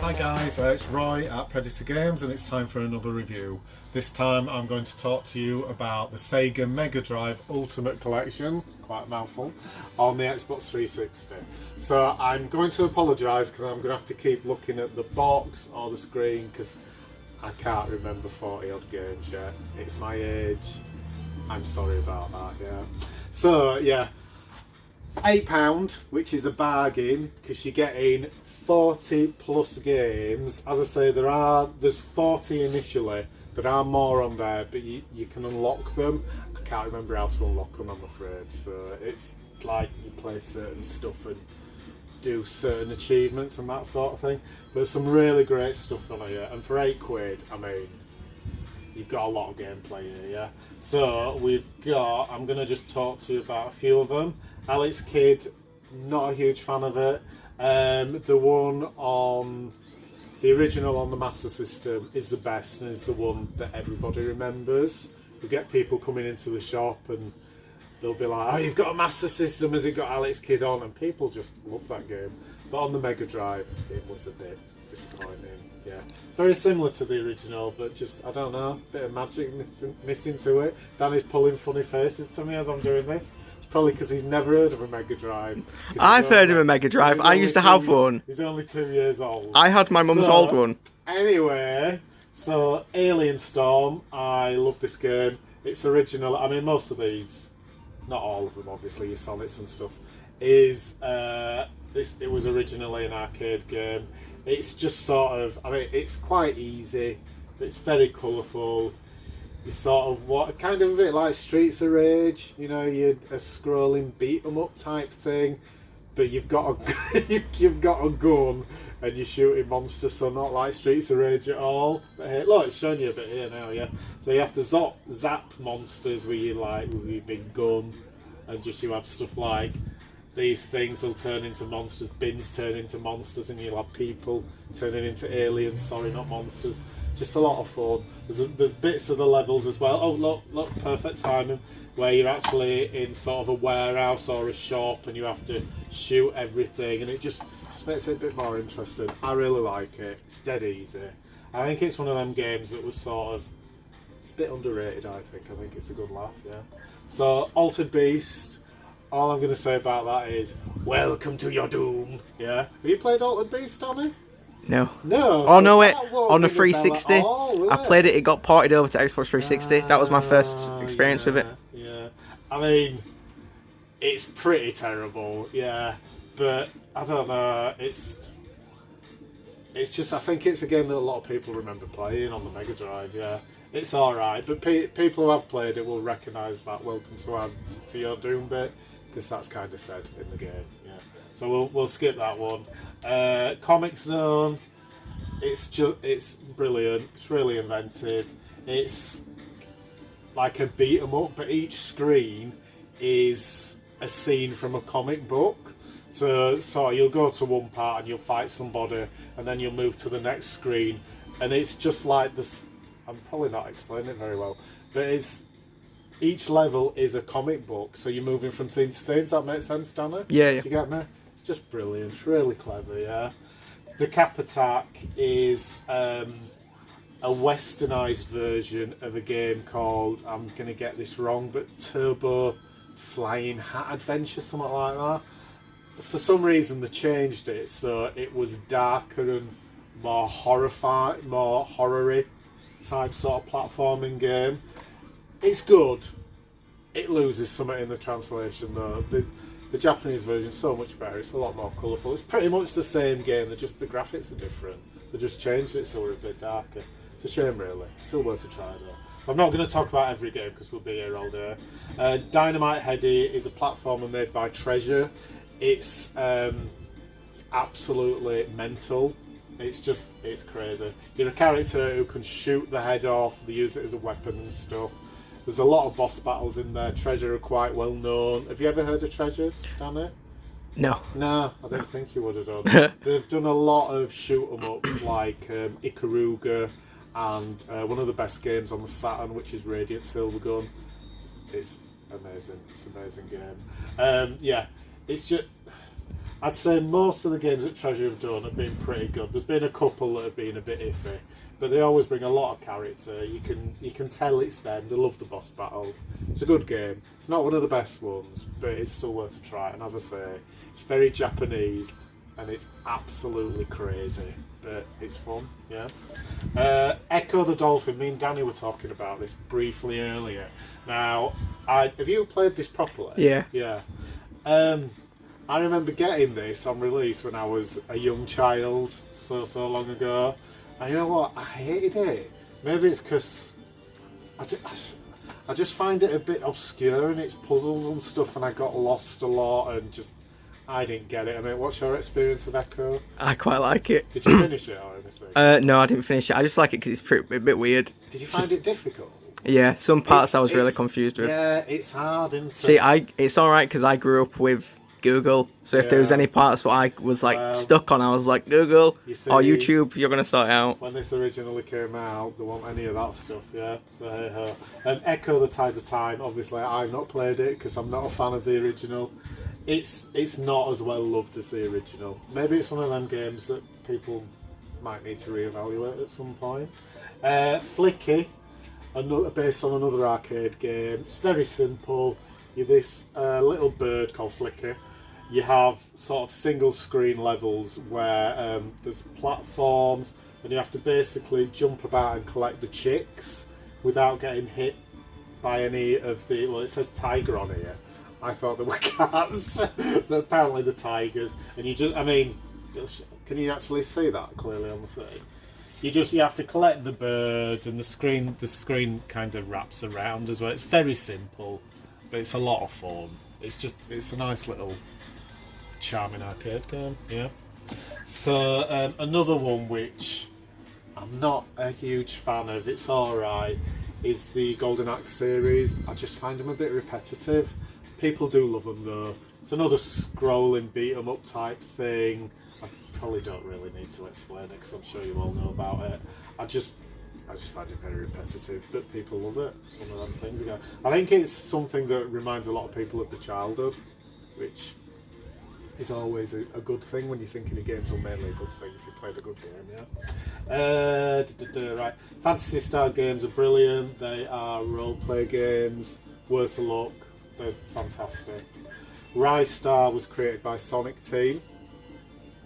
Hi guys, it's Roy at Predator Games and it's time for another review. This time I'm going to talk to you about the Sega Megadrive Ultimate Collection, it's quite a mouthful, on the Xbox 360. So I'm going to apologise because I'm going to have to keep looking at the box or the screen because I can't remember 40 odd games yet. It's my age. I'm sorry about that, yeah. So yeah, it's £8, which is a bargain because you're getting 40 plus games. As I say, there's 40 initially. There are more on there, but you can unlock them. I can't remember how to unlock them, I'm afraid. So it's like you play certain stuff and do certain achievements and that sort of thing. But some really great stuff on here. And for £8, I mean, you've got a lot of gameplay here, yeah? So I'm going to just talk to you about a few of them. Alex Kidd, not a huge fan of it. The one on the original on the Master System is the best and is the one that everybody remembers. You get people coming into the shop and they'll be like, "Oh, you've got a Master System, has it got Alex Kidd on?" And people just love that game. But on the Mega Drive, it was a bit disappointing. Yeah, very similar to the original, but just, I don't know, a bit of magic missing to it. Danny's pulling funny faces to me as I'm doing this. Probably because he's never heard of a Mega Drive. I've heard of a Mega Drive. I used to have one. He's only 2 years old. I had my mum's old one. Anyway, so Alien Storm, I love this game. It's original. I mean, most of these, not all of them, obviously, your Sonics and stuff, it was originally an arcade game. It's just sort of, I mean, it's quite easy, but it's very colourful. You sort of kind of a bit like Streets of Rage, you know, you're a scrolling beat 'em up type thing, but you've got a gun and you're shooting monsters, so not like Streets of Rage at all. But hey, look, it's showing you a bit here now, yeah. So you have to zap monsters with your big gun, and just you have stuff like these things will turn into monsters, bins turn into monsters, and you'll have people turning into aliens. Sorry, not monsters. Just a lot of fun. There's bits of the levels as well. Oh, look, perfect timing, where you're actually in sort of a warehouse or a shop and you have to shoot everything, and it just makes it a bit more interesting. I really like it. It's dead easy. I think it's one of them games that was sort of, it's a bit underrated, I think. I think it's a good laugh, yeah. So, Altered Beast, all I'm going to say about that is, welcome to your doom, yeah. Have you played Altered Beast, Tommy? No. No. Oh, so no, on the 360. I played it, it got ported over to Xbox 360. That was my first experience with it. Yeah. I mean, it's pretty terrible, yeah. But, I don't know, it's just, I think it's a game that a lot of people remember playing on the Mega Drive, yeah. It's alright, but people who have played it will recognise that welcome to your doom bit, because that's kind of said in the game, yeah. So we'll skip that one. Comic Zone, it's brilliant. It's really inventive. It's like a beat 'em up, but each screen is a scene from a comic book. So you'll go to one part and you'll fight somebody, and then you'll move to the next screen, and it's just like this. I'm probably not explaining it very well, but each level is a comic book. So you're moving from scene to scene. Does that make sense, Dana? Yeah. Do you get me? Just brilliant, it's really clever, yeah. The Cap Attack is a westernised version of a game called, I'm going to get this wrong, but Turbo Flying Hat Adventure, something like that. For some reason they changed it so it was darker and more horror-y type sort of platforming game. It's good. It loses something in the translation though. The Japanese version is so much better. It's a lot more colourful. It's pretty much the same game. The graphics are different. They just changed it so we're a bit darker. It's a shame, really. Still worth a try, though. I'm not going to talk about every game because we'll be here all day. Dynamite Headdy is a platformer made by Treasure. It's absolutely mental. It's crazy. You're a character who can shoot the head off. They use it as a weapon and stuff. There's a lot of boss battles in there. Treasure are quite well known. Have you ever heard of Treasure, Danny? No. No, I didn't think you would have done. They've done a lot of shoot 'em ups like Ikaruga and one of the best games on the Saturn, which is Radiant Silvergun. It's amazing. It's an amazing game. Yeah, it's just, I'd say most of the games that Treasure have done have been pretty good. There's been a couple that have been a bit iffy, but they always bring a lot of character. You can tell it's them. They love the boss battles. It's a good game. It's not one of the best ones, but it's still worth a try. And as I say, it's very Japanese, and it's absolutely crazy, but it's fun. Yeah. Echo the Dolphin. Me and Danny were talking about this briefly earlier. Now, have you played this properly? Yeah. Yeah. I remember getting this on release when I was a young child, so long ago. And you know what? I hated it. Maybe it's because I just find it a bit obscure in its puzzles and stuff, and I got lost a lot and just I didn't get it. I mean, what's your experience with Echo? I quite like it. Did you finish it or anything? No, I didn't finish it. I just like it because it's a bit weird. Did you find it difficult? Yeah, some parts I was really confused with. Yeah, it's hard, isn't it? See, it's all right because I grew up with Google, so if there was any parts what I was like stuck on, I was like, Google or YouTube, you're gonna sort it out. When this originally came out, there wasn't any of that stuff, yeah. So hey ho. Echo the Tides of Time. Obviously, I've not played it because I'm not a fan of the original. It's not as well loved as the original. Maybe it's one of them games that people might need to reevaluate at some point. Flicky, based on another arcade game. It's very simple. You're this little bird called Flicky. You have sort of single screen levels where there's platforms and you have to basically jump about and collect the chicks without getting hit by any of the, well, it says tiger on here. I thought there were cats, but apparently the tigers. And you just, I mean, can you actually see that clearly on the thing? You have to collect the birds, and the screen kind of wraps around as well. It's very simple, but it's a lot of fun. It's a nice little charming arcade game, yeah. So another one which I'm not a huge fan of, it's alright, is the Golden Axe series. I just find them a bit repetitive. People do love them though. It's another scrolling beat 'em up type thing. I probably don't really need to explain it because I'm sure you all know about it. I just find it very repetitive, but people love it. It's one of them things again. I think it's something that reminds a lot of people of the childhood, which is always a good thing when you're thinking of games, or mainly a good thing if you played a good game, yeah. Right. Fantasy Star games are brilliant. They are role-play games, worth a look. They're fantastic. Rise Star was created by Sonic Team.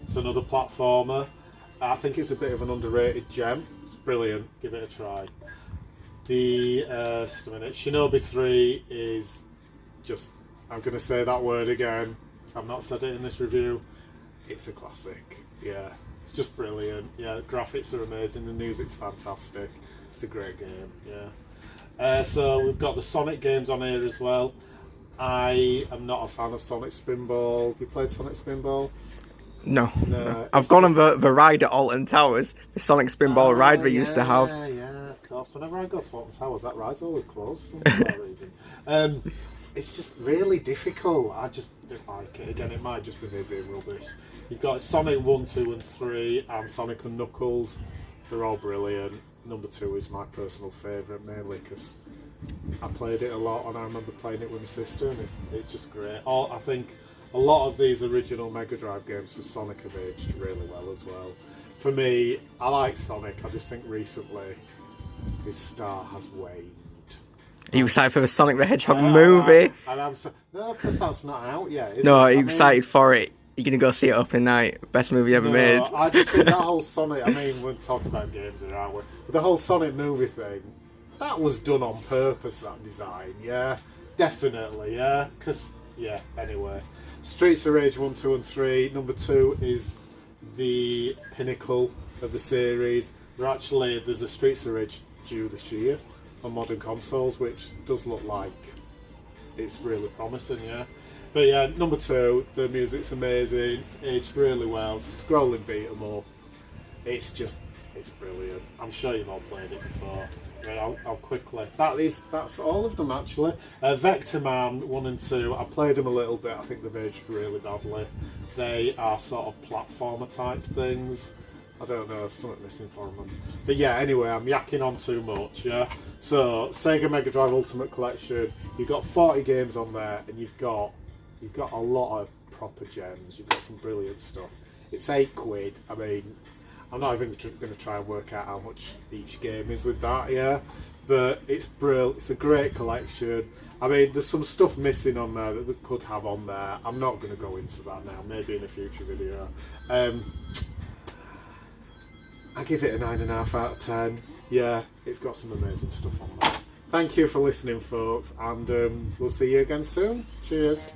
It's another platformer. I think it's a bit of an underrated gem. It's brilliant. Give it a try. The just a minute. Shinobi 3 is just, I'm going to say that word again. I've not said it in this review. It's a classic. Yeah, it's just brilliant. Yeah, graphics are amazing. The music's fantastic. It's a great game. Yeah. So we've got the Sonic games on here as well. I am not a fan of Sonic Spinball. Have you played Sonic Spinball? No. I've gone on the ride at Alton Towers. The Sonic Spinball ride we used to have. Yeah, of course. Whenever I go to Alton Towers, that ride's always closed for some reason. It's just really difficult. I just don't like it. Again, it might just be me being rubbish. You've got Sonic 1, 2 and 3 and Sonic and Knuckles. They're all brilliant. Number 2 is my personal favourite, mainly because I played it a lot and I remember playing it with my sister, and it's just great. I think a lot of these original Mega Drive games for Sonic have aged really well as well. For me, I like Sonic. I just think recently his star has waned. Are you excited for the Sonic the Hedgehog movie? No, because that's not out yet. No, are you excited for it? You're going to go see it opening night. Best movie ever made. I just think that whole Sonic, I mean, we're talking about games here, aren't we? But the whole Sonic movie thing, that was done on purpose, that design, yeah? Definitely, yeah? Because, yeah, anyway. Streets of Rage 1, 2 and 3. Number 2 is the pinnacle of the series. There's a Streets of Rage due this year on modern consoles, which does look like it's really promising, yeah. But yeah, number 2, the music's amazing, it's aged really well, it's a scrolling beat 'em up. It's brilliant. I'm sure you've all played it before. Right, I'll quickly. That's all of them actually. Vector Man 1 and 2, I played them a little bit, I think they've aged really badly. They are sort of platformer type things. I don't know, there's something missing from them. But yeah, anyway, I'm yakking on too much, yeah? So, Sega Megadrive Ultimate Collection, you've got 40 games on there, and you've got a lot of proper gems. You've got some brilliant stuff. It's £8. I mean, I'm not even going to try and work out how much each game is with that, yeah. But it's brilliant. It's a great collection. I mean, there's some stuff missing on there that they could have on there. I'm not going to go into that now. Maybe in a future video. I give it a 9.5 out of 10. Yeah, it's got some amazing stuff on there. Thank you for listening, folks, and we'll see you again soon. Cheers.